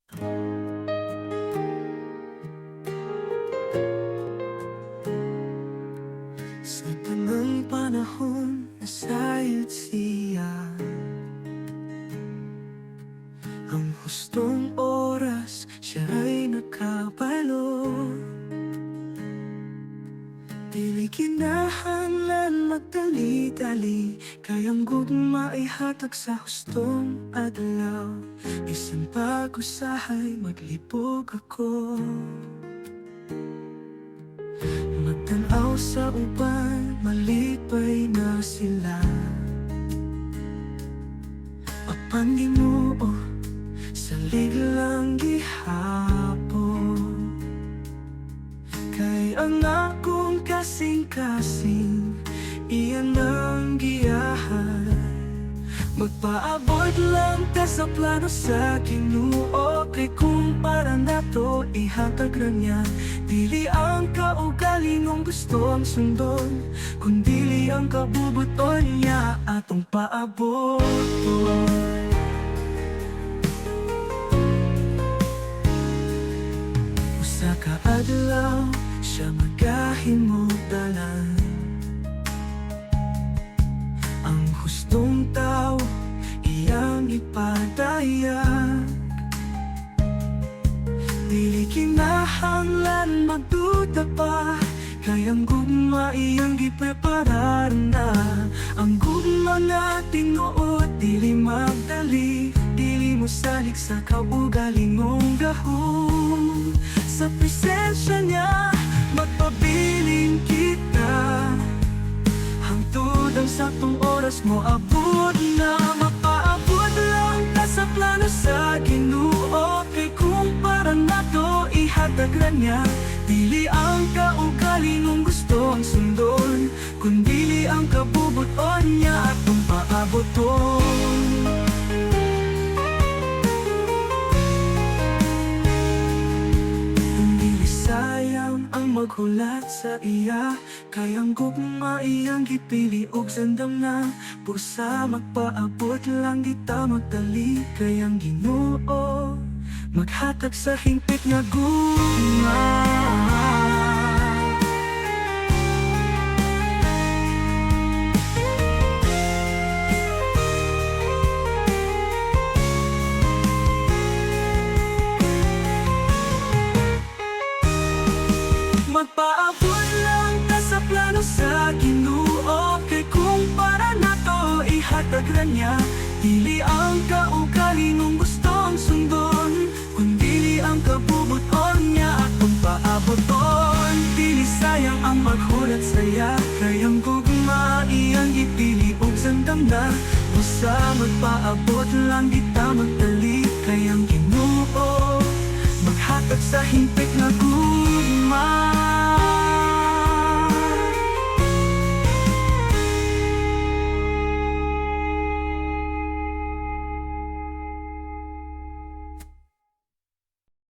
Sa tanang panahon na sayot siya, ang hustong oras siya ay nakapalo. Dili kinahanglan magdali-dali, kayang gugma ay hatag sa hustong adlaw. Bisan pag-usahay maglibog ako, magtanaw sa uban, malipay na sila. Apan di mo salig lang gihapon, kay ang akong kasing-kasing iyan ang giyahan. Magpaabot lang ta sa plano sa Ginoo, kay kung para nato ihatag ra niya. Dili ang kaugalingong gusto ang sundon, kundili ang kabubuton niya atong paabot. Usa ka adlaw siya magahimudalan, ang hustong tao iyang ipadayag. Dili kinahanglan magduda pa, kayang gugma iyang gipreparar na. Ang gugma na tinuod dili magdali, dili mo salig sa kaugalingong gahom. Sa presensya niya magpabiling kita, hangtod ang saktong oras mo abot na. Mapaabot lang ta sa plano sa Ginoo, kay kung para nato ihatag ra niya. Dili ang kaugalingong gusto ang sundon, kundili ang kabubuton niya atong paaboton. Maghulat sa iya, kayang gugma iyang gipili og sandam na. Pusa magpaabot lang di ta magdali, kayang Ginoo maghatag sa hingpit nga gugma. Magpaabot lang ta sa plano sa Ginoo, kay kung para nato ihatag ra niya. Dili ang kaugalingong gusto ang sundon, kundili ang kabubuton niya atong paaboton. Dili sayang ang maghulat saya, kayang gugma iyang ipili og sandam na. Usa magpaabot lang di ta magdali,